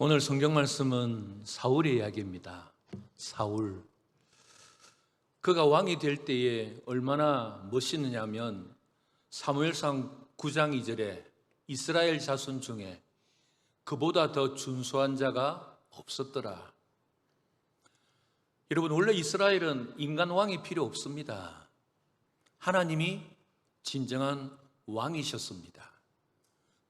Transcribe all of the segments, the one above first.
오늘 성경 말씀은 사울의 이야기입니다. 사울. 그가 왕이 될 때에 얼마나 멋있느냐면 사무엘상 9장 2절에 이스라엘 자손 중에 그보다 더 준수한 자가 없었더라. 여러분, 원래 이스라엘은 인간 왕이 필요 없습니다. 하나님이 진정한 왕이셨습니다.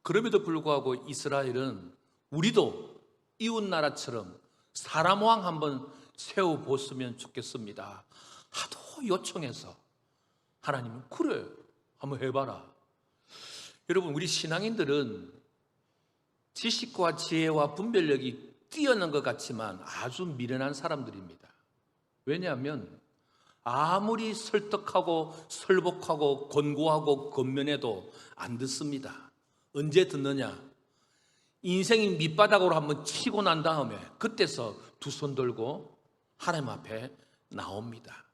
그럼에도 불구하고 이스라엘은 우리도 이웃나라처럼 사람 왕 한번 세워보았으면 좋겠습니다 하도 요청해서 하나님은 그래 한번 해봐라. 여러분, 우리 신앙인들은 지식과 지혜와 분별력이 뛰어난 것 같지만 아주 미련한 사람들입니다. 왜냐하면 아무리 설득하고 설복하고 권고하고 권면해도 안 듣습니다. 언제 듣느냐? 인생이 밑바닥으로 한번 치고 난 다음에 그때서 두 손 들고 하나님 앞에 나옵니다.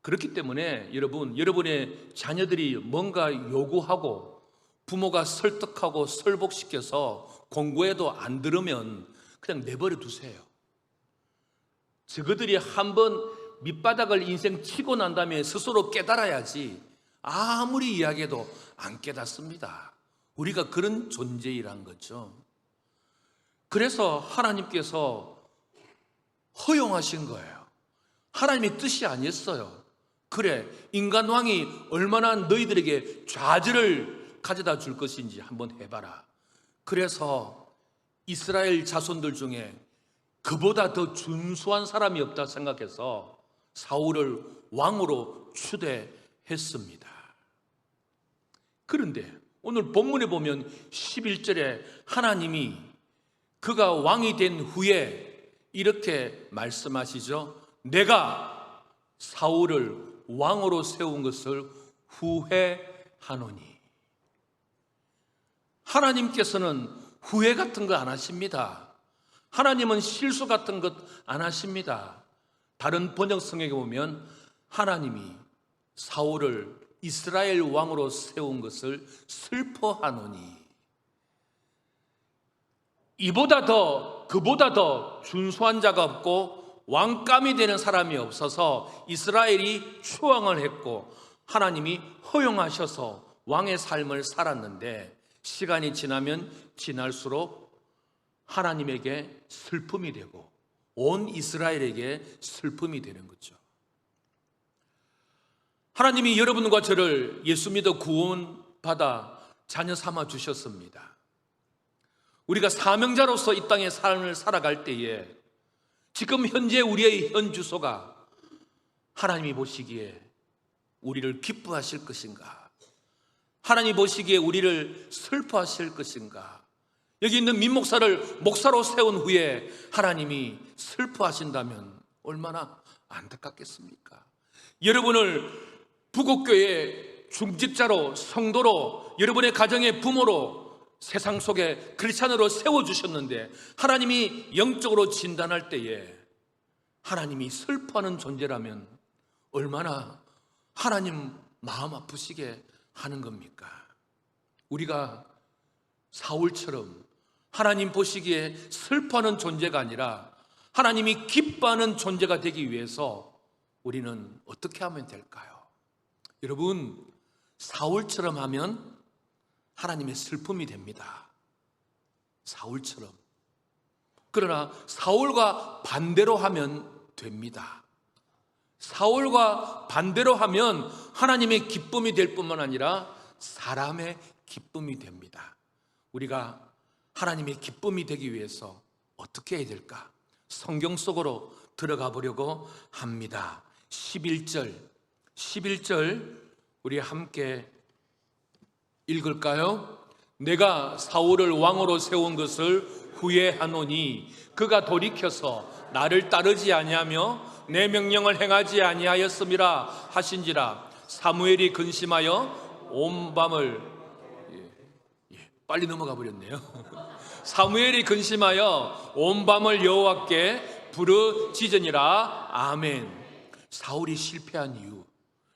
그렇기 때문에 여러분의 자녀들이 뭔가 요구하고 부모가 설득하고 설복시켜서 권고해도 안 들으면 그냥 내버려 두세요. 저그들이 한번 밑바닥을 인생 치고 난 다음에 스스로 깨달아야지 아무리 이야기해도 안 깨닫습니다. 우리가 그런 존재이란 거죠. 그래서 하나님께서 허용하신 거예요. 하나님의 뜻이 아니었어요. 그래, 인간 왕이 얼마나 너희들에게 좌절을 가져다 줄 것인지 한번 해봐라. 그래서 이스라엘 자손들 중에 그보다 더 준수한 사람이 없다 생각해서 사울을 왕으로 추대했습니다. 그런데 오늘 본문에 보면 11절에 하나님이 그가 왕이 된 후에 이렇게 말씀하시죠. 내가 사울을 왕으로 세운 것을 후회하노니. 하나님께서는 후회 같은 거 안 하십니다. 하나님은 실수 같은 것 안 하십니다. 다른 번역성에 보면 하나님이 사울을 이스라엘 왕으로 세운 것을 슬퍼하노니. 그보다 더 준수한 자가 없고 왕감이 되는 사람이 없어서 이스라엘이 추앙을 했고 하나님이 허용하셔서 왕의 삶을 살았는데 시간이 지나면 지날수록 하나님에게 슬픔이 되고 온 이스라엘에게 슬픔이 되는 거죠. 하나님이 여러분과 저를 예수 믿어 구원받아 자녀 삼아 주셨습니다. 우리가 사명자로서 이 땅의 삶을 살아갈 때에 지금 현재 우리의 현 주소가 하나님이 보시기에 우리를 기뻐하실 것인가? 하나님이 보시기에 우리를 슬퍼하실 것인가? 여기 있는 민 목사를 목사로 세운 후에 하나님이 슬퍼하신다면 얼마나 안타깝겠습니까? 여러분을 부곡교회 중직자로, 성도로, 여러분의 가정의 부모로, 세상 속에 크리스찬으로 세워주셨는데 하나님이 영적으로 진단할 때에 하나님이 슬퍼하는 존재라면 얼마나 하나님 마음 아프시게 하는 겁니까? 우리가 사울처럼 하나님 보시기에 슬퍼하는 존재가 아니라 하나님이 기뻐하는 존재가 되기 위해서 우리는 어떻게 하면 될까요? 여러분, 사울처럼 하면 하나님의 슬픔이 됩니다. 사울처럼. 그러나 사울과 반대로 하면 됩니다. 사울과 반대로 하면 하나님의 기쁨이 될 뿐만 아니라 사람의 기쁨이 됩니다. 우리가 하나님의 기쁨이 되기 위해서 어떻게 해야 될까? 성경 속으로 들어가 보려고 합니다. 11절 우리 함께 읽을까요? 내가 사울을 왕으로 세운 것을 후회하노니 그가 돌이켜서 나를 따르지 아니하며 내 명령을 행하지 아니하였음이라 하신지라. 사무엘이 근심하여 온 밤을 빨리 넘어가 버렸네요. 사무엘이 근심하여 온 밤을 여호와께 부르짖으니라. 아멘. 사울이 실패한 이유,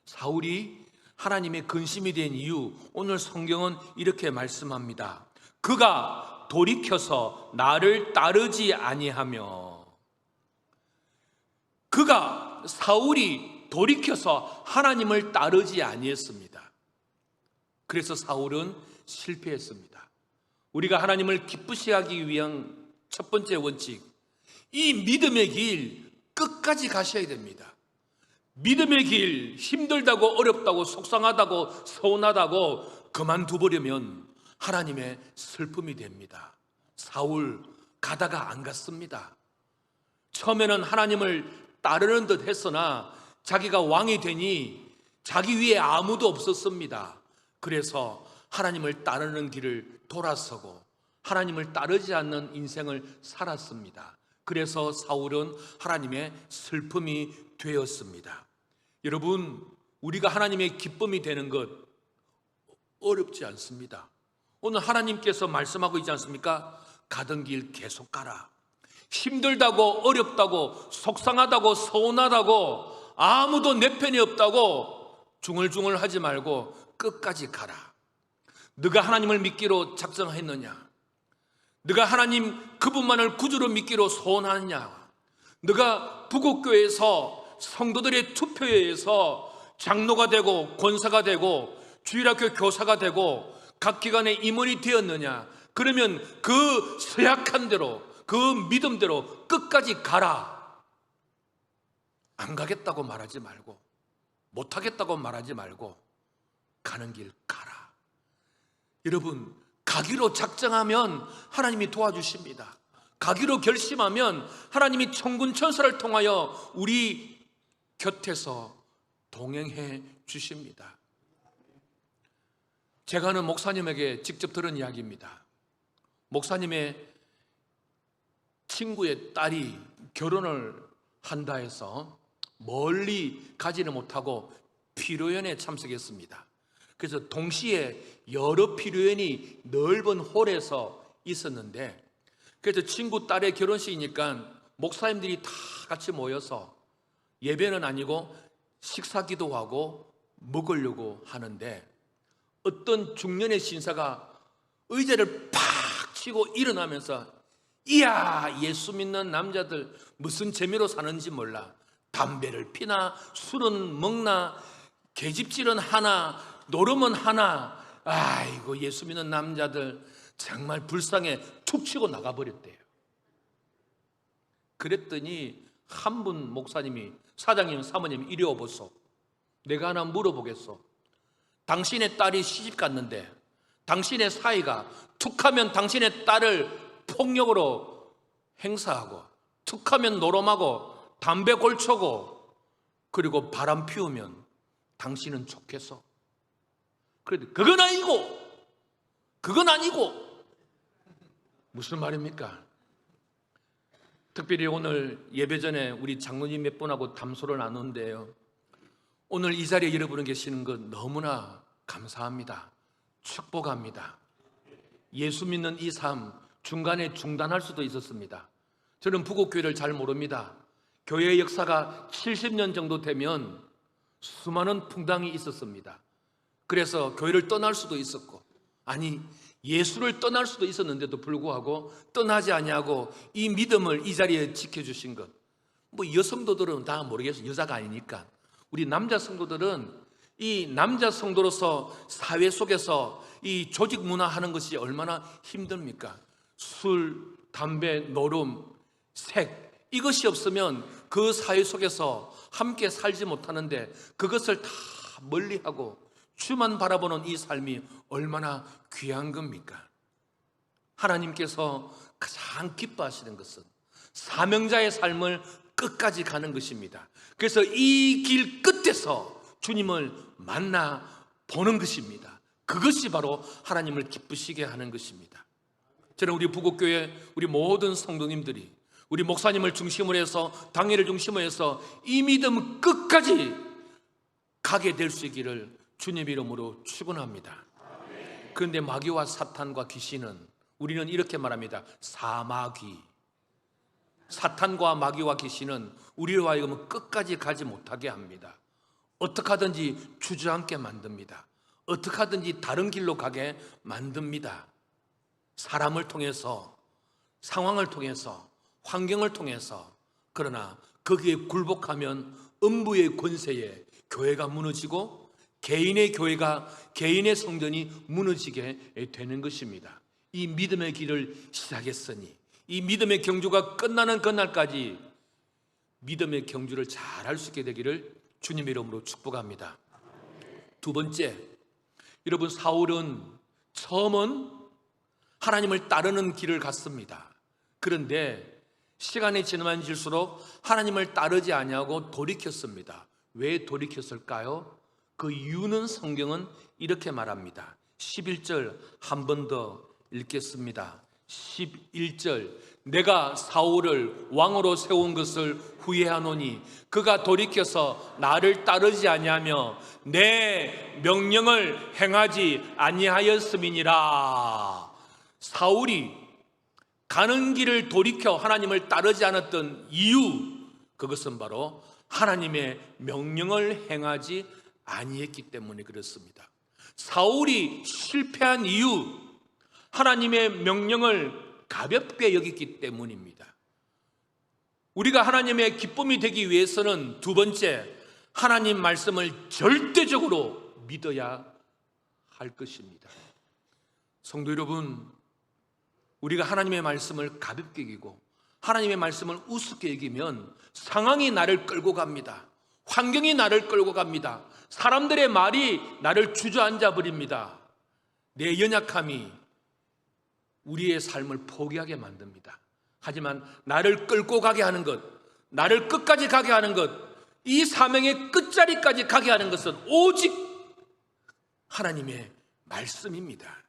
사울이 하나님의 근심이 된 이유, 오늘 성경은 이렇게 말씀합니다. 그가 돌이켜서 나를 따르지 아니하며. 사울이 돌이켜서 하나님을 따르지 아니했습니다. 그래서 사울은 실패했습니다. 우리가 하나님을 기쁘시게 하기 위한 첫 번째 원칙, 이 믿음의 길 끝까지 가셔야 됩니다. 믿음의 길 힘들다고 어렵다고 속상하다고 서운하다고 그만둬버리면 하나님의 슬픔이 됩니다. 사울 가다가 안 갔습니다. 처음에는 하나님을 따르는 듯 했으나 자기가 왕이 되니 자기 위에 아무도 없었습니다. 그래서 하나님을 따르는 길을 돌아서고 하나님을 따르지 않는 인생을 살았습니다. 그래서 사울은 하나님의 슬픔이 되었습니다. 여러분, 우리가 하나님의 기쁨이 되는 것 어렵지 않습니다. 오늘 하나님께서 말씀하고 있지 않습니까? 가던 길 계속 가라. 힘들다고 어렵다고 속상하다고 서운하다고 아무도 내 편이 없다고 중얼중얼 하지 말고 끝까지 가라. 네가 하나님을 믿기로 작정했느냐? 네가 하나님 그분만을 구주로 믿기로 소원하느냐? 네가 부곡교회에서 성도들의 투표에 의해서 장로가 되고 권사가 되고 주일학교 교사가 되고 각 기관의 임원이 되었느냐? 그러면 그 서약한 대로 그 믿음대로 끝까지 가라. 안 가겠다고 말하지 말고 못하겠다고 말하지 말고 가는 길 가라. 여러분, 가기로 작정하면 하나님이 도와주십니다. 가기로 결심하면 하나님이 천군 천사를 통하여 우리 곁에서 동행해 주십니다. 제가 아는 목사님에게 직접 들은 이야기입니다. 목사님의 친구의 딸이 결혼을 한다 해서 멀리 가지는 못하고 피로연에 참석했습니다. 그래서 동시에 여러 피로연이 넓은 홀에서 있었는데, 그래서 친구 딸의 결혼식이니까 목사님들이 다 같이 모여서 예배는 아니고 식사 기도하고 먹으려고 하는데, 어떤 중년의 신사가 의자를 팍 치고 일어나면서 이야, 예수 믿는 남자들 무슨 재미로 사는지 몰라. 담배를 피나 술은 먹나 계집질은 하나 노름은 하나. 아이고, 예수 믿는 남자들 정말 불쌍해. 툭 치고 나가버렸대요. 그랬더니 한 분 목사님이, 사장님 사모님 이리 오보소. 내가 하나 물어보겠소. 당신의 딸이 시집 갔는데 당신의 사이가 툭하면 당신의 딸을 폭력으로 행사하고 툭하면 노름하고 담배 골초고 그리고 바람 피우면 당신은 좋겠어? 그런데 그건 아니고 무슨 말입니까? 특별히 오늘 예배 전에 우리 장로님 몇 분하고 담소를 나누는데요, 오늘 이 자리에 여러분 계시는 것 너무나 감사합니다. 축복합니다. 예수 믿는 이 삶 중간에 중단할 수도 있었습니다. 저는 부곡교회를 잘 모릅니다. 교회의 역사가 70년 정도 되면 수많은 풍당이 있었습니다. 그래서 교회를 떠날 수도 있었고, 아니 예수를 떠날 수도 있었는데도 불구하고 떠나지 아니하고 이 믿음을 이 자리에 지켜주신 것, 뭐 여성도들은 다 모르겠어요. 여자가 아니니까. 우리 남자 성도들은 이 남자 성도로서 사회 속에서 이 조직 문화 하는 것이 얼마나 힘듭니까? 술, 담배, 노름, 색, 이것이 없으면 그 사회 속에서 함께 살지 못하는데 그것을 다 멀리하고 주만 바라보는 이 삶이 얼마나 귀한 겁니까? 하나님께서 가장 기뻐하시는 것은 사명자의 삶을 끝까지 가는 것입니다. 그래서 이 길 끝에서 주님을 만나 보는 것입니다. 그것이 바로 하나님을 기쁘시게 하는 것입니다. 저는 우리 부곡교회 우리 모든 성도님들이 우리 목사님을 중심으로 해서 당회를 중심으로 해서 이 믿음 끝까지 가게 될 수 있기를 주님 이름으로 축원합니다. 그런데 마귀와 사탄과 귀신은, 우리는 이렇게 말합니다. 사마귀. 사탄과 마귀와 귀신은 우리로 하여금 끝까지 가지 못하게 합니다. 어떻게 하든지 주저앉게 만듭니다. 어떻게 하든지 다른 길로 가게 만듭니다. 사람을 통해서, 상황을 통해서, 환경을 통해서, 그러나 거기에 굴복하면 음부의 권세에 교회가 무너지고 개인의 교회가, 개인의 성전이 무너지게 되는 것입니다. 이 믿음의 길을 시작했으니 이 믿음의 경주가 끝나는 그날까지 믿음의 경주를 잘 할 수 있게 되기를 주님의 이름으로 축복합니다. 두 번째, 여러분, 사울은 처음은 하나님을 따르는 길을 갔습니다. 그런데 시간이 지나면 질수록 하나님을 따르지 아니하고 돌이켰습니다. 왜 돌이켰을까요? 그 이유는 성경은 이렇게 말합니다. 11절 한 번 더 읽겠습니다. 11절, 내가 사울을 왕으로 세운 것을 후회하노니 그가 돌이켜서 나를 따르지 아니하며 내 명령을 행하지 아니하였음이니라. 사울이 가는 길을 돌이켜 하나님을 따르지 않았던 이유, 그것은 바로 하나님의 명령을 행하지 아니했기 때문에 그렇습니다. 사울이 실패한 이유, 하나님의 명령을 가볍게 여겼기 때문입니다. 우리가 하나님의 기쁨이 되기 위해서는 두 번째, 하나님 말씀을 절대적으로 믿어야 할 것입니다. 성도 여러분, 우리가 하나님의 말씀을 가볍게 여기고 하나님의 말씀을 우습게 여기면 상황이 나를 끌고 갑니다. 환경이 나를 끌고 갑니다. 사람들의 말이 나를 주저앉아 버립니다. 내 연약함이 우리의 삶을 포기하게 만듭니다. 하지만 나를 끌고 가게 하는 것, 나를 끝까지 가게 하는 것, 이 사명의 끝자리까지 가게 하는 것은 오직 하나님의 말씀입니다.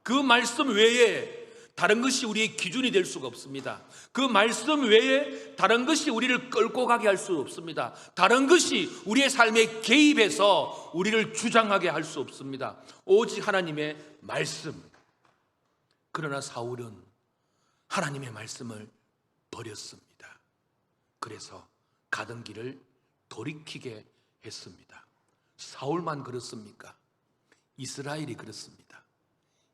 그 말씀 외에 다른 것이 우리의 기준이 될 수가 없습니다. 그 말씀 외에 다른 것이 우리를 끌고 가게 할 수 없습니다. 다른 것이 우리의 삶에 개입해서 우리를 주장하게 할 수 없습니다. 오직 하나님의 말씀. 그러나 사울은 하나님의 말씀을 버렸습니다. 그래서 가던 길을 돌이키게 했습니다. 사울만 그렇습니까? 이스라엘이 그렇습니다.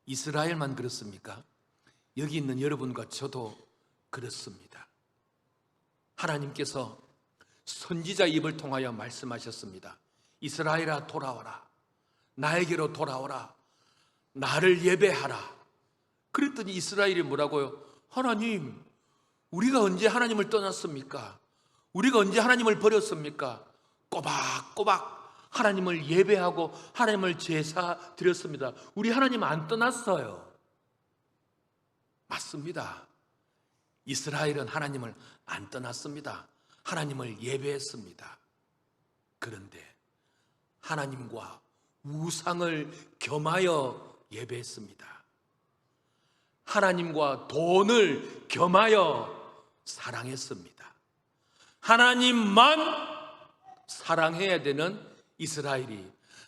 이스라엘만 그렇습니까? 여기 있는 여러분과 저도 그렇습니다. 하나님께서 선지자 입을 통하여 말씀하셨습니다. 이스라엘아 돌아와라. 나에게로 돌아오라. 나를 예배하라. 그랬더니 이스라엘이 뭐라고요? 하나님, 우리가 언제 하나님을 떠났습니까? 우리가 언제 하나님을 버렸습니까? 꼬박꼬박 하나님을 예배하고 하나님을 제사 드렸습니다. 우리 하나님 안 떠났어요. 맞습니다. 이스라엘은 하나님을 안 떠났습니다. 하나님을 예배했습니다. 그런데 하나님과 우상을 겸하여 예배했습니다. 하나님과 돈을 겸하여 사랑했습니다. 하나님만 사랑해야 되는 이스라엘이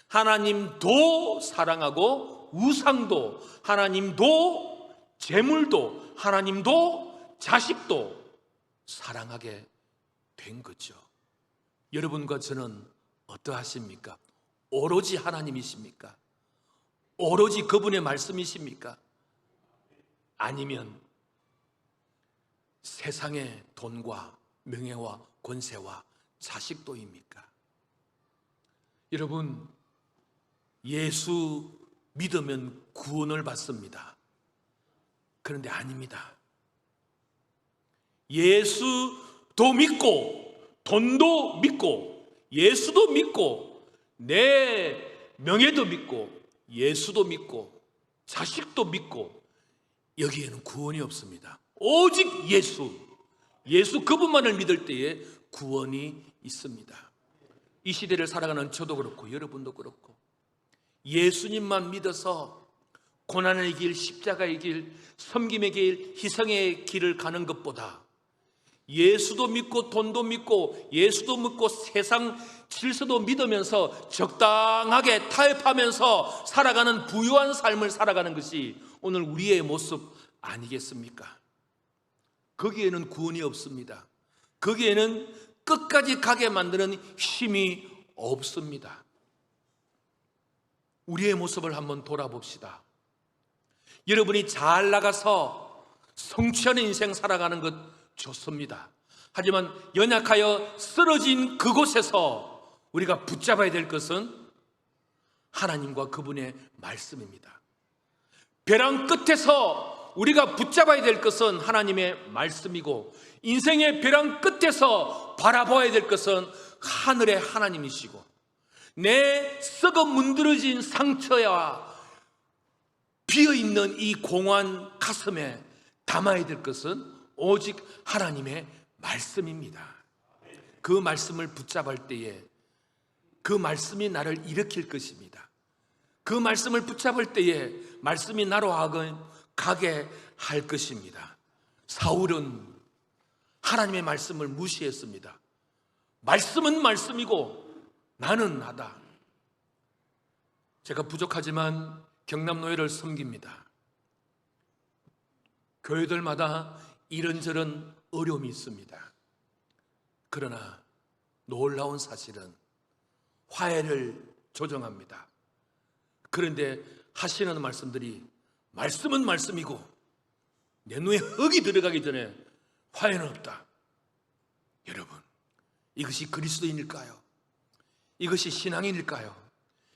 하나님도 사랑하고 우상도, 하나님도 재물도, 하나님도 자식도 사랑하게 된 거죠. 여러분과 저는 어떠하십니까? 오로지 하나님이십니까? 오로지 그분의 말씀이십니까? 아니면 세상의 돈과 명예와 권세와 자식도입니까? 여러분, 예수 믿으면 구원을 받습니다. 그런데 아닙니다. 예수도 믿고 돈도 믿고 예수도 믿고 내 명예도 믿고 예수도 믿고 자식도 믿고 여기에는 구원이 없습니다. 오직 예수 그분만을 믿을 때에 구원이 있습니다. 이 시대를 살아가는 저도 그렇고 여러분도 그렇고 예수님만 믿어서 고난의 길, 십자가의 길, 섬김의 길, 희생의 길을 가는 것보다 예수도 믿고 돈도 믿고 예수도 믿고 세상 질서도 믿으면서 적당하게 타협하면서 살아가는 부유한 삶을 살아가는 것이 오늘 우리의 모습 아니겠습니까? 거기에는 구원이 없습니다. 거기에는 끝까지 가게 만드는 힘이 없습니다. 우리의 모습을 한번 돌아봅시다. 여러분이 잘 나가서 성취하는 인생 살아가는 것 좋습니다. 하지만 연약하여 쓰러진 그곳에서 우리가 붙잡아야 될 것은 하나님과 그분의 말씀입니다. 벼랑 끝에서 우리가 붙잡아야 될 것은 하나님의 말씀이고, 인생의 벼랑 끝에서 바라봐야 될 것은 하늘의 하나님이시고, 내 썩어 문드러진 상처와 비어있는 이 공허한 가슴에 담아야 될 것은 오직 하나님의 말씀입니다. 그 말씀을 붙잡을 때에 그 말씀이 나를 일으킬 것입니다. 그 말씀을 붙잡을 때에 말씀이 나로 하여금 가게 할 것입니다. 사울은 하나님의 말씀을 무시했습니다. 말씀은 말씀이고 나는 나다. 제가 부족하지만 경남노예를 섬깁니다. 교회들마다 이런저런 어려움이 있습니다. 그러나 놀라운 사실은 화해를 조정합니다. 그런데 하시는 말씀들이 말씀은 말씀이고 내 눈에 흙이 들어가기 전에 화해는 없다. 여러분, 이것이 그리스도인일까요? 이것이 신앙인일까요?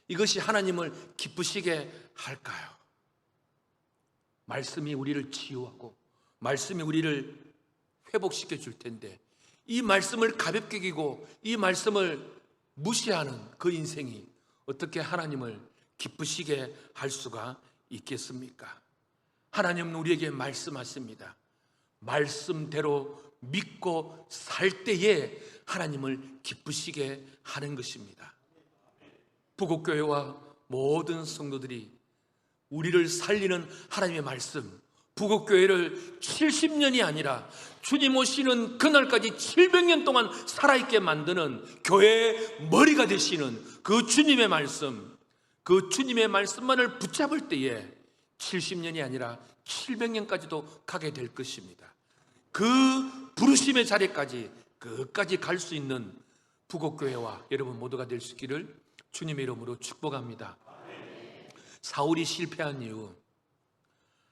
이것이 하나님을 기쁘시게 할까요? 말씀이 우리를 치유하고 말씀이 우리를 회복시켜 줄 텐데, 이 말씀을 가볍게 여기고 이 말씀을 무시하는 그 인생이 어떻게 하나님을 기쁘시게 할 수가 있겠습니까? 하나님은 우리에게 말씀하십니다. 말씀대로 믿고 살 때에 하나님을 기쁘시게 하는 것입니다. 부곡교회와 모든 성도들이 우리를 살리는 하나님의 말씀, 부곡교회를 70년이 아니라 주님 오시는 그날까지 700년 동안 살아있게 만드는 교회의 머리가 되시는 그 주님의 말씀, 그 주님의 말씀만을 붙잡을 때에 70년이 아니라 700년까지도 가게 될 것입니다. 그 부르심의 자리까지 끝까지 갈 수 있는 부곡교회와 여러분 모두가 될 수 있기를 주님의 이름으로 축복합니다. 사울이 실패한 이후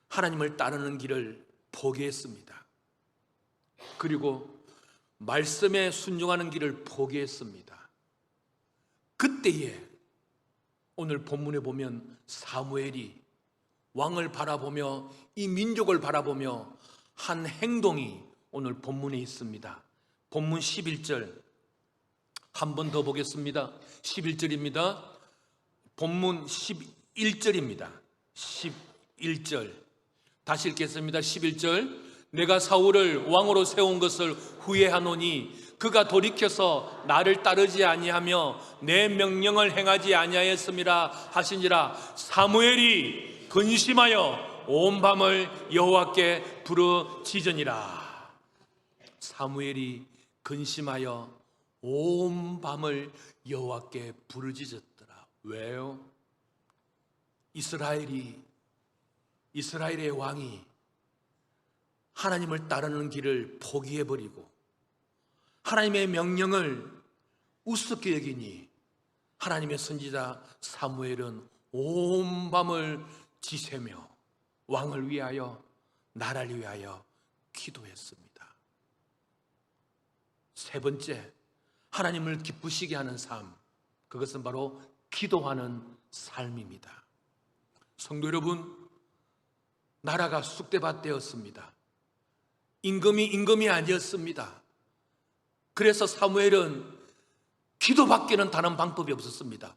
하나님을 따르는 길을 포기했습니다. 그리고 말씀에 순종하는 길을 포기했습니다. 그때에 오늘 본문에 보면 사무엘이 왕을 바라보며 이 민족을 바라보며 한 행동이 오늘 본문에 있습니다. 본문 11절 한 번 더 보겠습니다. 11절입니다. 본문 11절입니다. 11절 다시 읽겠습니다. 11절 내가 사울을 왕으로 세운 것을 후회하노니 그가 돌이켜서 나를 따르지 아니하며 내 명령을 행하지 아니하였음이라 하시니라. 사무엘이 근심하여 온 밤을 여호와께 부르짖으니라. 사무엘이 근심하여 온 밤을 여호와께 부르짖었더라. 왜요? 이스라엘의 왕이 하나님을 따르는 길을 포기해버리고 하나님의 명령을 우습게 여기니 하나님의 선지자 사무엘은 온 밤을 지새며 왕을 위하여 나라를 위하여 기도했습니다. 세 번째, 하나님을 기쁘시게 하는 삶, 그것은 바로 기도하는 삶입니다. 성도 여러분, 나라가 쑥대밭되었습니다. 임금이 아니었습니다. 그래서 사무엘은 기도밖에는 다른 방법이 없었습니다.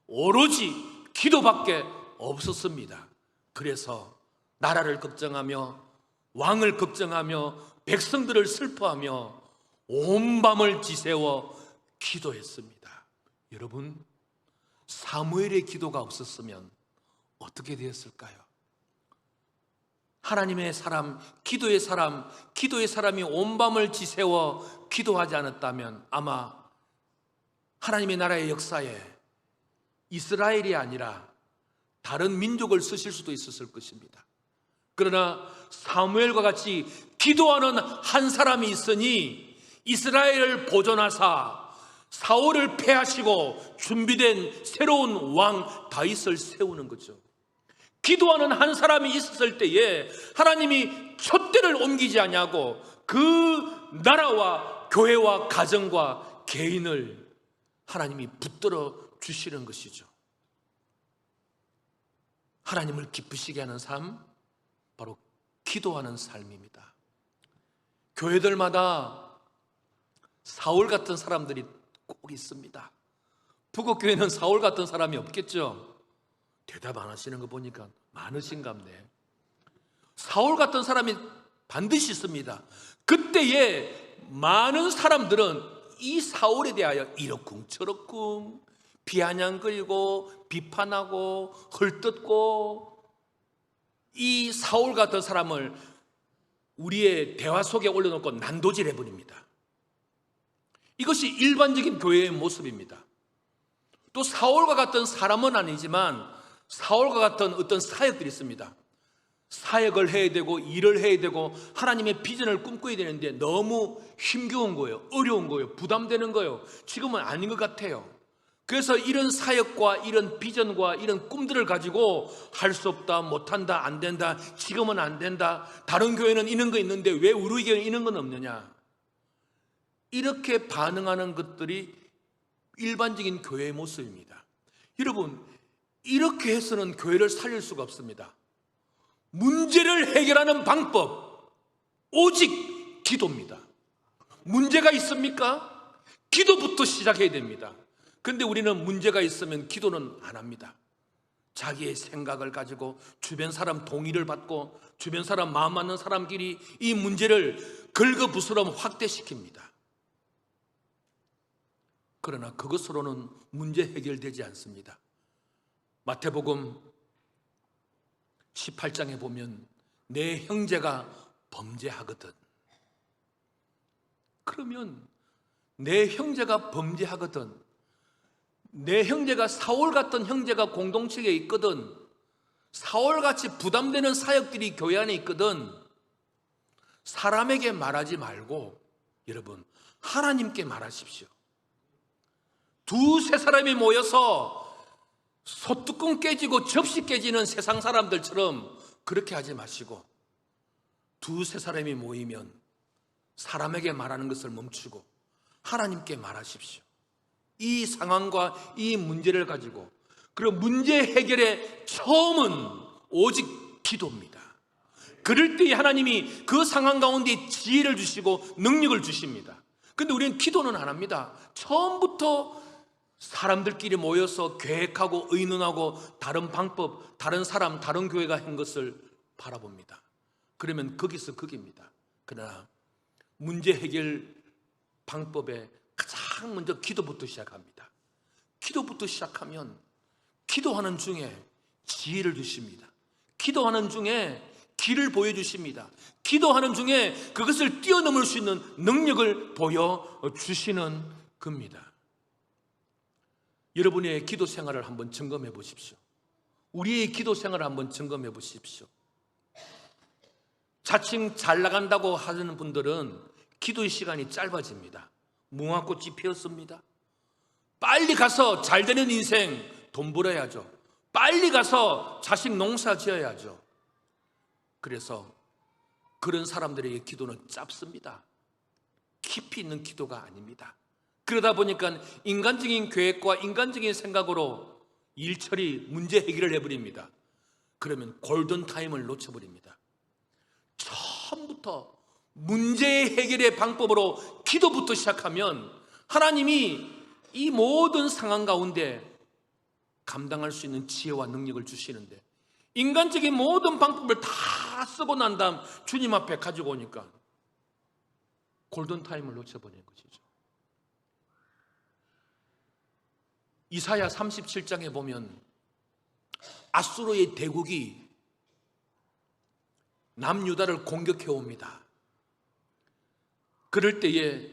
오로지 기도밖에 없었습니다. 그래서 나라를 걱정하며 왕을 걱정하며 백성들을 슬퍼하며 온 밤을 지새워 기도했습니다. 여러분, 사무엘의 기도가 없었으면 어떻게 되었을까요? 하나님의 사람, 기도의 사람이 온 밤을 지새워 기도하지 않았다면 아마 하나님의 나라의 역사에 이스라엘이 아니라 다른 민족을 쓰실 수도 있었을 것입니다. 그러나 사무엘과 같이 기도하는 한 사람이 있으니 이스라엘을 보존하사 사울을 패하시고 준비된 새로운 왕 다윗을 세우는 거죠. 기도하는 한 사람이 있었을 때에 하나님이 촛대를 옮기지 아니하고 그 나라와 교회와 가정과 개인을 하나님이 붙들어 주시는 것이죠. 하나님을 기쁘시게 하는 삶, 바로 기도하는 삶입니다. 교회들마다 사울 같은 사람들이 꼭 있습니다. 북어교회는 사울 같은 사람이 없겠죠? 대답 안 하시는 거 보니까 많으신갑네. 사울 같은 사람이 반드시 있습니다. 그때에 많은 사람들은 이 사울에 대하여 이러쿵저러쿵 비아냥거리고 비판하고 헐뜯고, 이 사울 같은 사람을 우리의 대화 속에 올려놓고 난도질해버립니다. 이것이 일반적인 교회의 모습입니다. 또 사울과 같은 사람은 아니지만 사울과 같은 어떤 사역들이 있습니다. 사역을 해야 되고 일을 해야 되고 하나님의 비전을 꿈꿔야 되는데 너무 힘겨운 거예요. 어려운 거예요. 부담되는 거예요. 지금은 아닌 것 같아요. 그래서 이런 사역과 이런 비전과 이런 꿈들을 가지고 할 수 없다, 못한다, 안 된다, 지금은 안 된다, 다른 교회는 이런 거 있는데 왜 우리 교회는 이런 건 없느냐, 이렇게 반응하는 것들이 일반적인 교회의 모습입니다. 여러분, 이렇게 해서는 교회를 살릴 수가 없습니다. 문제를 해결하는 방법, 오직 기도입니다. 문제가 있습니까? 기도부터 시작해야 됩니다. 그런데 우리는 문제가 있으면 기도는 안 합니다. 자기의 생각을 가지고 주변 사람 동의를 받고 주변 사람 마음 맞는 사람끼리 이 문제를 긁어부스럼 확대시킵니다. 그러나 그것으로는 문제 해결되지 않습니다. 마태복음 18장에 보면 내 형제가 범죄하거든, 그러면 내 형제가 범죄하거든, 내 형제가 사울 같은 형제가 공동체에 있거든, 사울같이 부담되는 사역들이 교회 안에 있거든, 사람에게 말하지 말고 여러분 하나님께 말하십시오. 두세 사람이 모여서 소뚜껑 깨지고 접시 깨지는 세상 사람들처럼 그렇게 하지 마시고, 두세 사람이 모이면 사람에게 말하는 것을 멈추고 하나님께 말하십시오. 이 상황과 이 문제를 가지고. 그리고 문제 해결의 처음은 오직 기도입니다. 그럴 때 하나님이 그 상황 가운데 지혜를 주시고 능력을 주십니다. 그런데 우리는 기도는 안 합니다. 처음부터 사람들끼리 모여서 계획하고 의논하고 다른 방법, 다른 사람, 다른 교회가 한 것을 바라봅니다. 그러면 거기서 거기입니다. 그러나 문제 해결 방법에 가장 먼저 기도부터 시작합니다. 기도부터 시작하면 기도하는 중에 지혜를 주십니다. 기도하는 중에 길을 보여주십니다. 기도하는 중에 그것을 뛰어넘을 수 있는 능력을 보여주시는 겁니다. 여러분의 기도 생활을 한번 점검해 보십시오. 우리의 기도 생활을 한번 점검해 보십시오. 자칭 잘 나간다고 하는 분들은 기도의 시간이 짧아집니다. 무화꽃이 피었습니다. 빨리 가서 잘 되는 인생 돈 벌어야죠. 빨리 가서 자식 농사 지어야죠. 그래서 그런 사람들에게 기도는 짧습니다. 깊이 있는 기도가 아닙니다. 그러다 보니까 인간적인 계획과 인간적인 생각으로 일 처리, 문제 해결을 해버립니다. 그러면 골든타임을 놓쳐버립니다. 처음부터 문제 해결의 방법으로 기도부터 시작하면 하나님이 이 모든 상황 가운데 감당할 수 있는 지혜와 능력을 주시는데, 인간적인 모든 방법을 다 쓰고 난 다음 주님 앞에 가지고 오니까 골든타임을 놓쳐버리는 것이죠. 이사야 37장에 보면 아수르의 대국이 남유다를 공격해 옵니다. 그럴 때에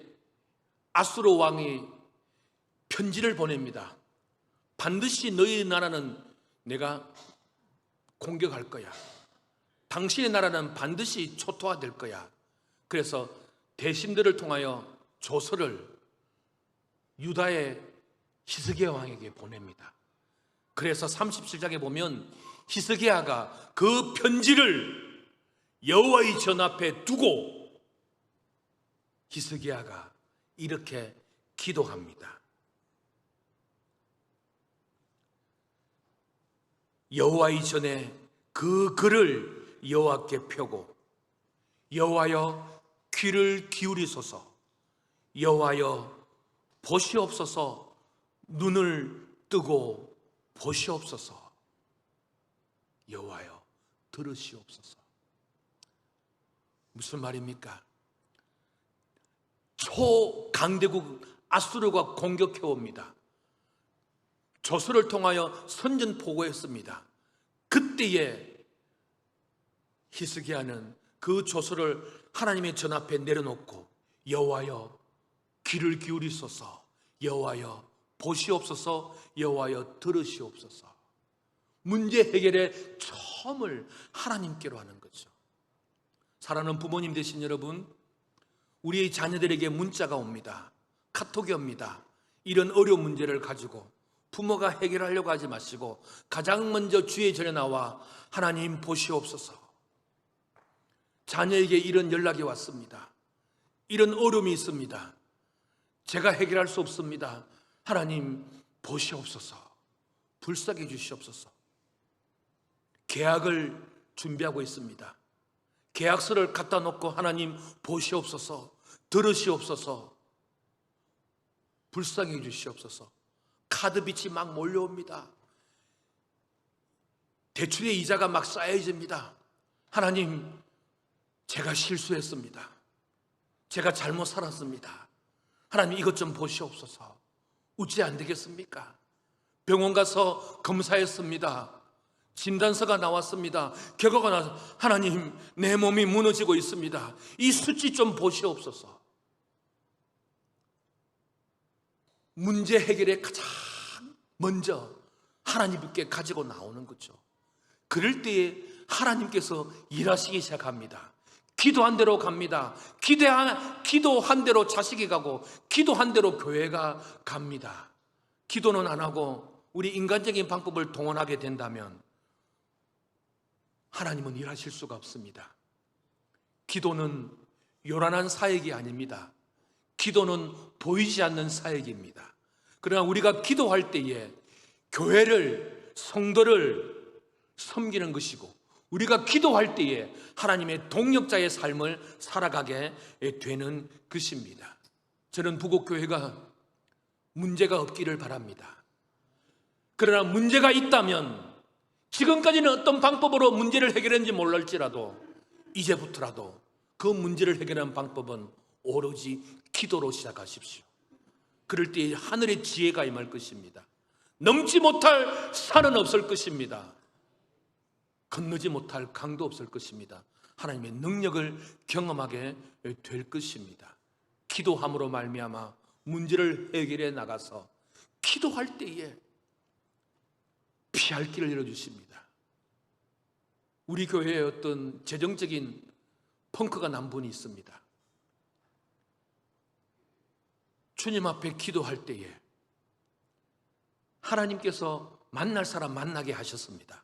아수르 왕이 편지를 보냅니다. 반드시 너희 나라는 내가 공격할 거야. 당신의 나라는 반드시 초토화될 거야. 그래서 대신들을 통하여 조서를 유다의 히스기야 왕에게 보냅니다. 그래서 37장에 보면 히스기야가 그 편지를 여호와의 전 앞에 두고 히스기야가 이렇게 기도합니다. 여호와의 전에 그 글을 여호와께 펴고 여호와여 귀를 기울이소서, 여호와여 보시옵소서, 눈을 뜨고 보시옵소서, 여호와여 들으시옵소서. 무슨 말입니까? 초강대국 아수르가 공격해 옵니다. 조서를 통하여 선전포고했습니다. 그때에 히스기야는 그 조서를 하나님의 전 앞에 내려놓고 여호와여 귀를 기울이소서, 여호와여 보시옵소서, 여호와여 들으시옵소서. 문제 해결의 처음을 하나님께로 하는 거죠. 사랑하는 부모님 되신 여러분, 우리의 자녀들에게 문자가 옵니다. 카톡이 옵니다. 이런 어려운 문제를 가지고 부모가 해결하려고 하지 마시고 가장 먼저 주의 전에 나와 하나님 보시옵소서. 자녀에게 이런 연락이 왔습니다. 이런 어려움이 있습니다. 제가 해결할 수 없습니다. 하나님 보시옵소서. 불쌍히 주시옵소서. 계약을 준비하고 있습니다. 계약서를 갖다 놓고 하나님 보시옵소서, 들으시옵소서, 불쌍히 주시옵소서. 카드빚이 막 몰려옵니다. 대출의 이자가 막 쌓여집니다. 하나님, 제가 실수했습니다. 제가 잘못 살았습니다. 하나님 이것 좀 보시옵소서. 어찌 안 되겠습니까? 병원 가서 검사했습니다. 진단서가 나왔습니다. 결과가 나서 하나님 내 몸이 무너지고 있습니다. 이 수치 좀 보시옵소서. 문제 해결에 가장 먼저 하나님께 가지고 나오는 거죠. 그럴 때에 하나님께서 일하시기 시작합니다. 기도한 대로 갑니다. 기도한 대로 자식이 가고 기도한 대로 교회가 갑니다. 기도는 안 하고 우리 인간적인 방법을 동원하게 된다면 하나님은 일하실 수가 없습니다. 기도는 요란한 사역이 아닙니다. 기도는 보이지 않는 사역입니다. 그러나 우리가 기도할 때에 교회를, 성도를 섬기는 것이고 우리가 기도할 때에 하나님의 동역자의 삶을 살아가게 되는 것입니다. 저는 부곡교회가 문제가 없기를 바랍니다. 그러나 문제가 있다면 지금까지는 어떤 방법으로 문제를 해결했는지 몰랄지라도 이제부터라도 그 문제를 해결하는 방법은 오로지 기도로 시작하십시오. 그럴 때 하늘의 지혜가 임할 것입니다. 넘지 못할 산은 없을 것입니다. 건너지 못할 강도 없을 것입니다. 하나님의 능력을 경험하게 될 것입니다. 기도함으로 말미암아 문제를 해결해 나가서 기도할 때에 피할 길을 열어주십니다. 우리 교회에 어떤 재정적인 펑크가 난 분이 있습니다. 주님 앞에 기도할 때에 하나님께서 만날 사람 만나게 하셨습니다.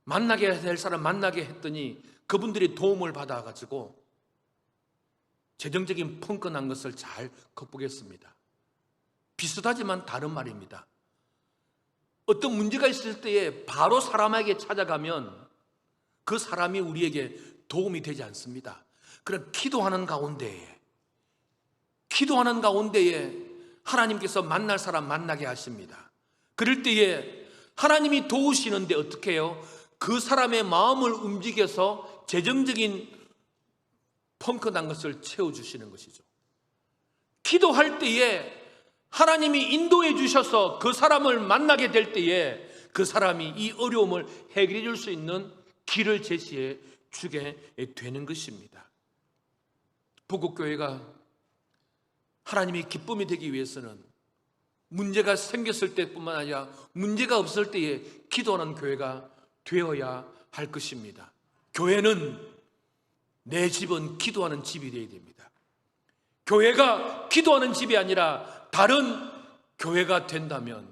만나게 될 사람 만나게 했더니 그분들이 도움을 받아가지고 재정적인 펑크 난 것을 잘 극복했습니다. 비슷하지만 다른 말입니다. 어떤 문제가 있을 때에 바로 사람에게 찾아가면 그 사람이 우리에게 도움이 되지 않습니다. 그러나 기도하는 가운데에 하나님께서 만날 사람 만나게 하십니다. 그럴 때에 하나님이 도우시는데 어떻게 해요? 그 사람의 마음을 움직여서 재정적인 펑크 난 것을 채워주시는 것이죠. 기도할 때에 하나님이 인도해 주셔서 그 사람을 만나게 될 때에 그 사람이 이 어려움을 해결해 줄 수 있는 길을 제시해 주게 되는 것입니다. 부곡교회가 하나님의 기쁨이 되기 위해서는 문제가 생겼을 때뿐만 아니라 문제가 없을 때에 기도하는 교회가 되어야 할 것입니다. 교회는 내 집은 기도하는 집이 되어야 됩니다. 교회가 기도하는 집이 아니라 다른 교회가 된다면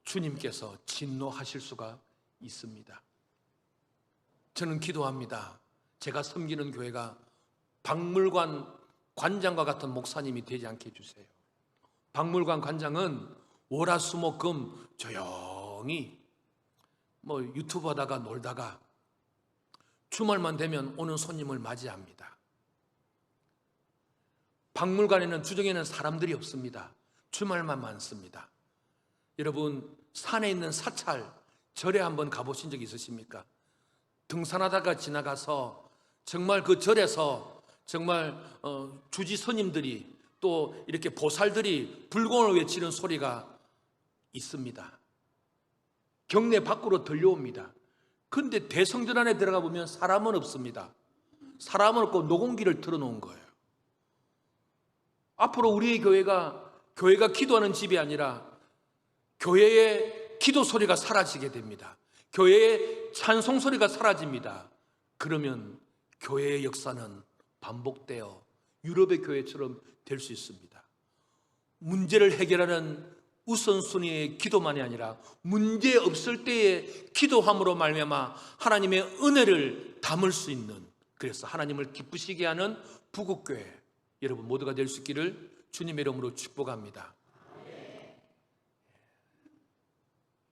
주님께서 진노하실 수가 있습니다. 저는 기도합니다. 제가 섬기는 교회가 박물관 관장과 같은 목사님이 되지 않게 해주세요. 박물관 관장은 월화수목금 조용히 유튜브 하다가 놀다가 주말만 되면 오는 손님을 맞이합니다. 박물관에는 주중에는 사람들이 없습니다. 주말만 많습니다. 여러분, 산에 있는 사찰 절에 한번 가보신 적 있으십니까? 등산하다가 지나가서 정말 그 절에서 정말 주지 스님들이 또 이렇게 보살들이 불공을 외치는 소리가 있습니다. 경내 밖으로 들려옵니다. 그런데 대성전 안에 들어가 보면 사람은 없습니다. 사람은 없고 녹음기를 틀어놓은 거예요. 앞으로 우리의 교회가 기도하는 집이 아니라 교회의 기도 소리가 사라지게 됩니다. 교회의 찬송 소리가 사라집니다. 그러면 교회의 역사는 반복되어 유럽의 교회처럼 될 수 있습니다. 문제를 해결하는 우선순위의 기도만이 아니라 문제 없을 때의 기도함으로 말미암아 하나님의 은혜를 담을 수 있는, 그래서 하나님을 기쁘시게 하는 부국교회 여러분 모두가 될 수 있기를 주님의 이름으로 축복합니다.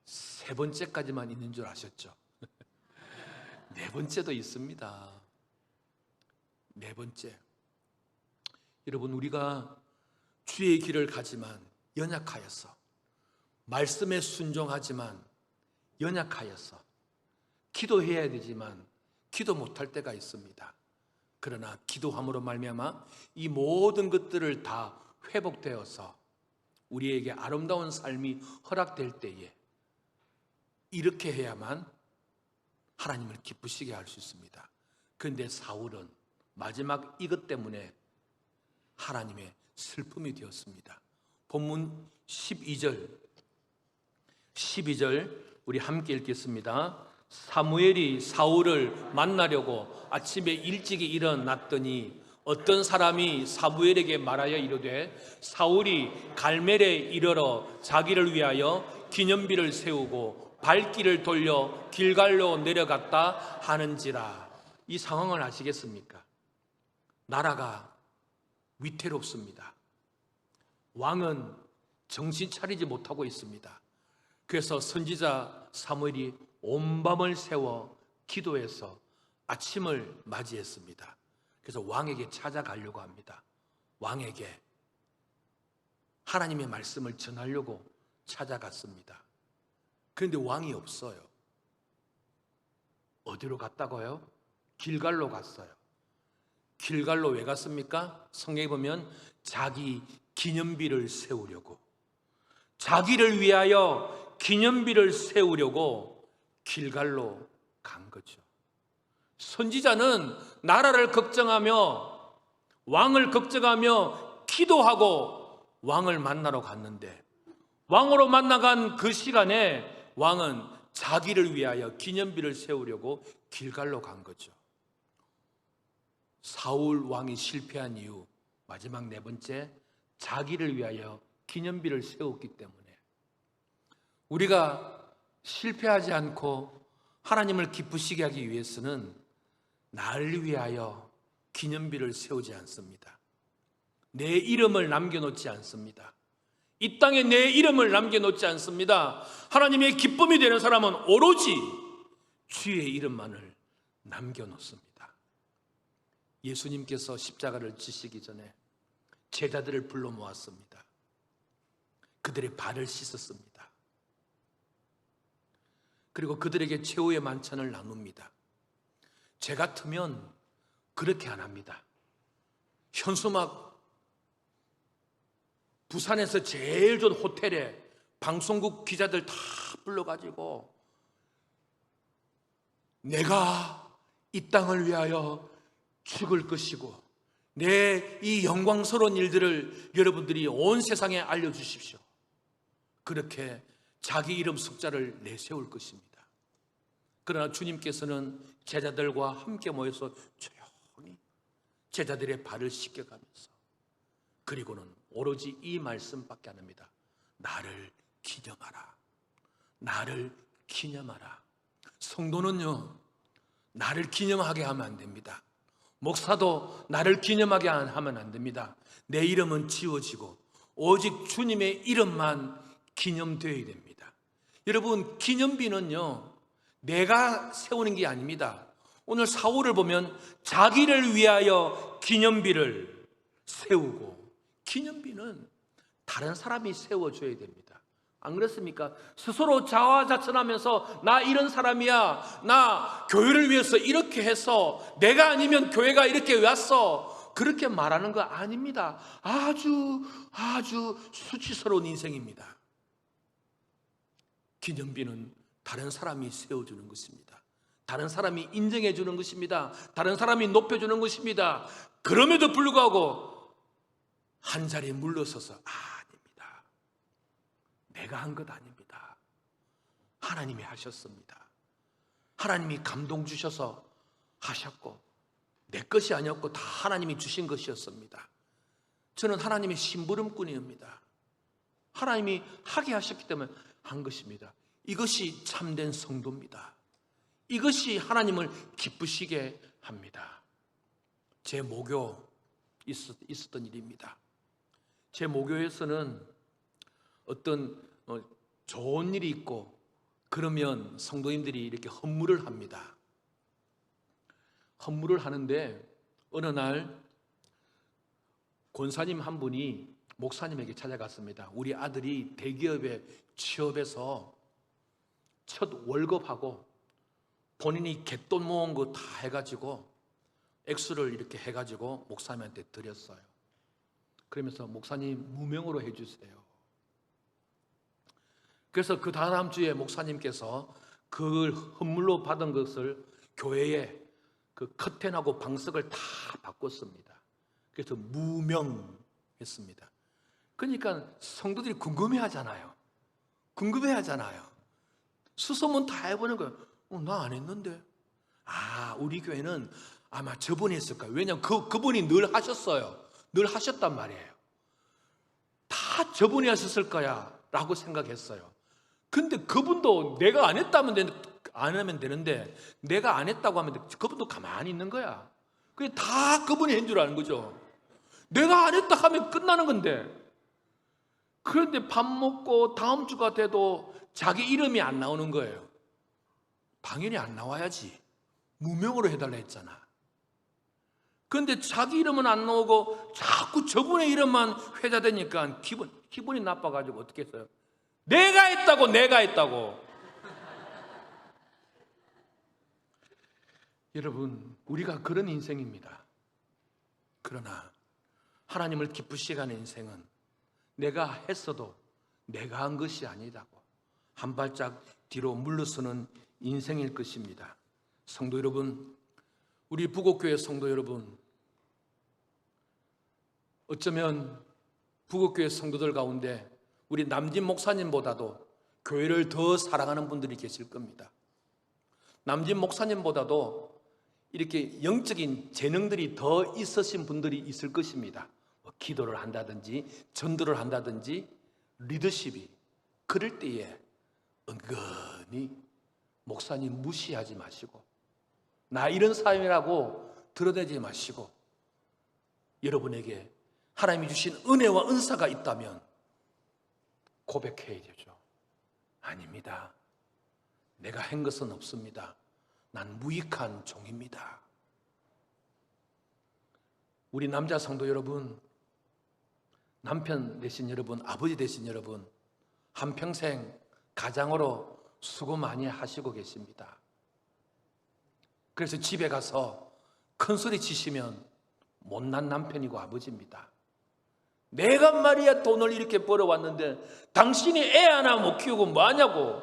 세 번째까지만 있는 줄 아셨죠? 네 번째도 있습니다. 네 번째, 여러분 우리가 주의 길을 가지만 연약하여서, 말씀에 순종하지만 연약하여서 기도해야 되지만 기도 못할 때가 있습니다. 그러나 기도함으로 말미암아 이 모든 것들을 다 회복되어서 우리에게 아름다운 삶이 허락될 때에 이렇게 해야만 하나님을 기쁘시게 할 수 있습니다. 그런데 사울은 마지막 이것 때문에 하나님의 슬픔이 되었습니다. 본문 12절 우리 함께 읽겠습니다. 사무엘이 사울을 만나려고 아침에 일찍이 일어났더니 어떤 사람이 사무엘에게 말하여 이르되 사울이 갈멜에 이르러 자기를 위하여 기념비를 세우고 발길을 돌려 길갈로 내려갔다 하는지라. 이 상황을 아시겠습니까? 나라가 위태롭습니다. 왕은 정신 차리지 못하고 있습니다. 그래서 선지자 사무엘이 온 밤을 새워 기도해서 아침을 맞이했습니다. 그래서 왕에게 찾아가려고 합니다. 왕에게 하나님의 말씀을 전하려고 찾아갔습니다. 그런데 왕이 없어요. 어디로 갔다고요? 길갈로 갔어요. 길갈로 왜 갔습니까? 성경에 보면 자기 기념비를 세우려고, 자기를 위하여 기념비를 세우려고 길갈로 간 거죠. 선지자는 나라를 걱정하며 왕을 걱정하며 기도하고 왕을 만나러 갔는데, 왕으로 만나간 그 시간에 왕은 자기를 위하여 기념비를 세우려고 길갈로 간 거죠. 사울 왕이 실패한 이유, 마지막 네 번째, 자기를 위하여 기념비를 세웠기 때문에. 우리가 실패하지 않고 하나님을 기쁘시게 하기 위해서는 나를 위하여 기념비를 세우지 않습니다. 내 이름을 남겨놓지 않습니다. 이 땅에 내 이름을 남겨놓지 않습니다. 하나님의 기쁨이 되는 사람은 오로지 주의 이름만을 남겨놓습니다. 예수님께서 십자가를 지시기 전에 제자들을 불러 모았습니다. 그들의 발을 씻었습니다. 그리고 그들에게 최후의 만찬을 나눕니다. 제 같으면 그렇게 안 합니다. 현수막 부산에서 제일 좋은 호텔에 방송국 기자들 다 불러가지고 내가 이 땅을 위하여 죽을 것이고 내 이 영광스러운 일들을 여러분들이 온 세상에 알려주십시오. 그렇게 자기 이름 숫자를 내세울 것입니다. 그러나 주님께서는 제자들과 함께 모여서 조용히 제자들의 발을 씻겨가면서, 그리고는 오로지 이 말씀밖에 안 합니다. 나를 기념하라. 나를 기념하라. 성도는요, 나를 기념하게 하면 안 됩니다. 목사도 나를 기념하게 하면 안 됩니다. 내 이름은 지워지고 오직 주님의 이름만 기념되어야 됩니다. 여러분, 기념비는요, 내가 세우는 게 아닙니다. 오늘 사울을 보면 자기를 위하여 기념비를 세우고, 기념비는 다른 사람이 세워줘야 됩니다. 안 그렇습니까? 스스로 자화자찬하면서 나 이런 사람이야, 나 교회를 위해서 이렇게 해서, 내가 아니면 교회가 이렇게 왔어, 그렇게 말하는 거 아닙니다. 아주 수치스러운 인생입니다. 기념비는 다른 사람이 세워주는 것입니다. 다른 사람이 인정해 주는 것입니다. 다른 사람이 높여주는 것입니다. 그럼에도 불구하고 한 자리에 물러서서 아닙니다, 내가 한 것 아닙니다, 하나님이 하셨습니다. 하나님이 감동 주셔서 하셨고, 내 것이 아니었고 다 하나님이 주신 것이었습니다. 저는 하나님의 심부름꾼이옵니다. 하나님이 하게 하셨기 때문에 한 것입니다. 이것이 참된 성도입니다. 이것이 하나님을 기쁘시게 합니다. 제 모교 있었던 일입니다. 제 모교에서는 어떤 좋은 일이 있고 그러면 성도님들이 이렇게 헌물을 합니다. 헌물을 하는데 어느 날 권사님 한 분이 목사님에게 찾아갔습니다. 우리 아들이 대기업에 취업해서 첫 월급하고 본인이 갯돈 모은 거 다 해가지고 액수를 이렇게 해가지고 목사님한테 드렸어요. 그러면서 목사님 무명으로 해주세요. 그래서 그 다음 주에 목사님께서 그 헌물로 받은 것을 교회에 그 커튼하고 방석을 다 바꿨습니다. 그래서 무명했습니다. 그러니까 성도들이 궁금해하잖아요. 수소문 다 해보는 거예요. 나 안 했는데. 우리 교회는 아마 저분이 했을 거예요. 왜냐하면 그분이 늘 하셨어요. 늘 하셨단 말이에요. 다 저분이 하셨을 거야 라고 생각했어요. 근데 그분도 내가 안 하면 되는데 내가 안 했다고 하면 그분도 가만히 있는 거야. 그게 다 그분이 한 줄 아는 거죠. 내가 안 했다 하면 끝나는 건데. 그런데 밥 먹고 다음 주가 돼도 자기 이름이 안 나오는 거예요. 당연히 안 나와야지. 무명으로 해달라 했잖아. 그런데 자기 이름은 안 나오고 자꾸 저분의 이름만 회자되니까 기분이 나빠가지고 어떻게 했어요? 내가 했다고. 여러분, 우리가 그런 인생입니다. 그러나 하나님을 기쁘시게 하는 인생은 내가 했어도 내가 한 것이 아니다고 한 발짝 뒤로 물러서는 인생일 것입니다. 성도 여러분, 우리 부곡교회 성도 여러분, 어쩌면 부곡교회 성도들 가운데 우리 남진 목사님보다도 교회를 더 사랑하는 분들이 계실 겁니다. 남진 목사님보다도 이렇게 영적인 재능들이 더 있으신 분들이 있을 것입니다. 기도를 한다든지 전도를 한다든지 리더십이. 그럴 때에 은근히 목사님 무시하지 마시고 나 이런 사람이라고 드러내지 마시고 여러분에게 하나님이 주신 은혜와 은사가 있다면 고백해야 되죠. 아닙니다. 내가 한 것은 없습니다. 난 무익한 종입니다. 우리 남자 성도 여러분, 남편 되신 여러분, 아버지 되신 여러분, 한평생 가장으로 수고 많이 하시고 계십니다. 그래서 집에 가서 큰 소리 치시면 못난 남편이고 아버지입니다. 내가 말이야 돈을 이렇게 벌어왔는데 당신이 애 하나 못 키우고 뭐하냐고,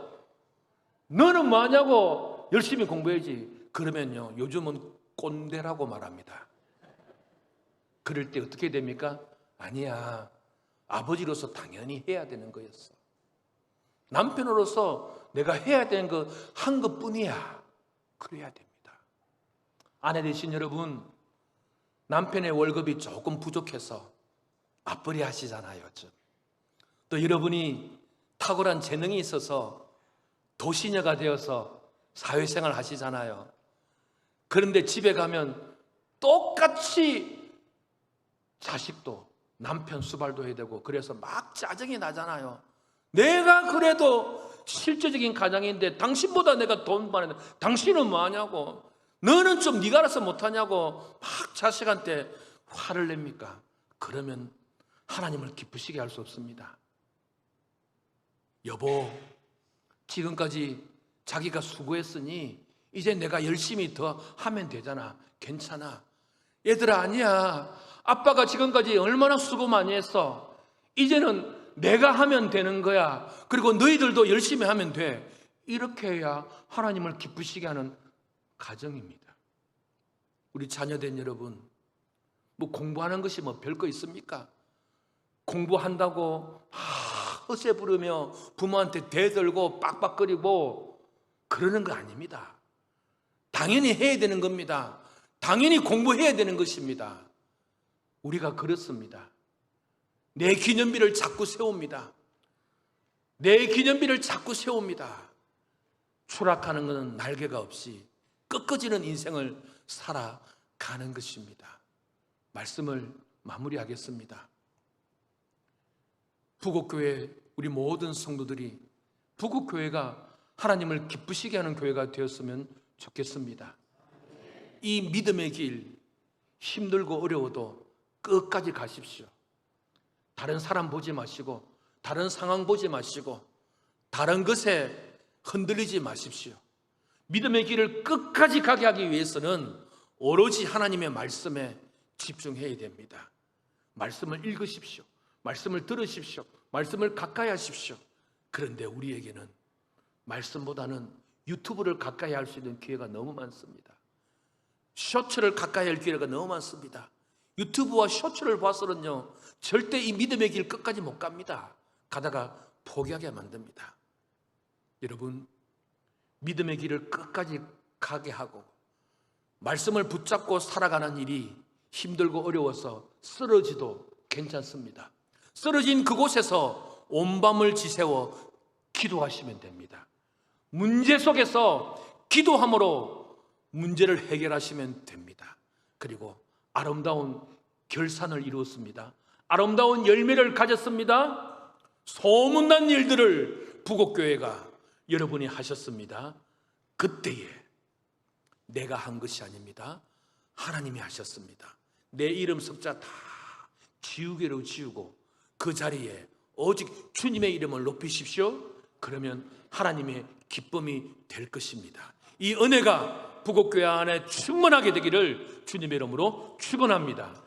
너는 뭐하냐고, 열심히 공부해야지. 그러면요, 요즘은 꼰대라고 말합니다. 그럴 때 어떻게 됩니까? 아니야, 아버지로서 당연히 해야 되는 거였어. 남편으로서 내가 해야 되는 거 한 것뿐이야. 그래야 됩니다. 아내 되신 여러분, 남편의 월급이 조금 부족해서 맞벌이 하시잖아요. 또 여러분이 탁월한 재능이 있어서 도시녀가 되어서 사회생활 하시잖아요. 그런데 집에 가면 똑같이 자식도 남편 수발도 해야 되고, 그래서 막 짜증이 나잖아요. 내가 그래도 실제적인 가장인데 당신보다 내가 돈 많은데 당신은 뭐 하냐고, 너는 좀 네가 알아서 못하냐고 막 자식한테 화를 냅니까? 그러면 하나님을 기쁘시게 할 수 없습니다. 여보, 지금까지 자기가 수고했으니 이제 내가 열심히 더 하면 되잖아. 괜찮아. 얘들아, 아니야. 아빠가 지금까지 얼마나 수고 많이 했어. 이제는 내가 하면 되는 거야. 그리고 너희들도 열심히 하면 돼. 이렇게 해야 하나님을 기쁘시게 하는 가정입니다. 우리 자녀된 여러분, 뭐 공부하는 것이 뭐 별거 있습니까? 공부한다고 허세 부르며 부모한테 대들고 빡빡거리고 그러는 거 아닙니다. 당연히 해야 되는 겁니다. 당연히 공부해야 되는 것입니다. 우리가 그렇습니다. 내 기념비를 자꾸 세웁니다. 내 기념비를 자꾸 세웁니다. 추락하는 것은 날개가 없이 꺾어지는 인생을 살아가는 것입니다. 말씀을 마무리하겠습니다. 부곡교회 우리 모든 성도들이 부곡교회가 하나님을 기쁘시게 하는 교회가 되었으면 좋겠습니다. 이 믿음의 길, 힘들고 어려워도 끝까지 가십시오. 다른 사람 보지 마시고, 다른 상황 보지 마시고, 다른 것에 흔들리지 마십시오. 믿음의 길을 끝까지 가게 하기 위해서는 오로지 하나님의 말씀에 집중해야 됩니다. 말씀을 읽으십시오. 말씀을 들으십시오. 말씀을 가까이 하십시오. 그런데 우리에게는 말씀보다는 유튜브를 가까이 할 수 있는 기회가 너무 많습니다. 쇼츠를 가까이 할 기회가 너무 많습니다. 유튜브와 쇼츠를 봐서는요, 절대 이 믿음의 길 끝까지 못 갑니다. 가다가 포기하게 만듭니다. 여러분, 믿음의 길을 끝까지 가게 하고 말씀을 붙잡고 살아가는 일이 힘들고 어려워서 쓰러지도 괜찮습니다. 쓰러진 그곳에서 온 밤을 지새워 기도하시면 됩니다. 문제 속에서 기도함으로 문제를 해결하시면 됩니다. 그리고 아름다운 결산을 이루었습니다. 아름다운 열매를 가졌습니다. 소문난 일들을 부곡교회가 여러분이 하셨습니다. 그때에 내가 한 것이 아닙니다. 하나님이 하셨습니다. 내 이름 석자 다 지우개로 지우고 그 자리에 오직 주님의 이름을 높이십시오. 그러면 하나님의 기쁨이 될 것입니다. 이 은혜가 부곡교회 안에 충만하게 되기를 주님의 이름으로 축원합니다.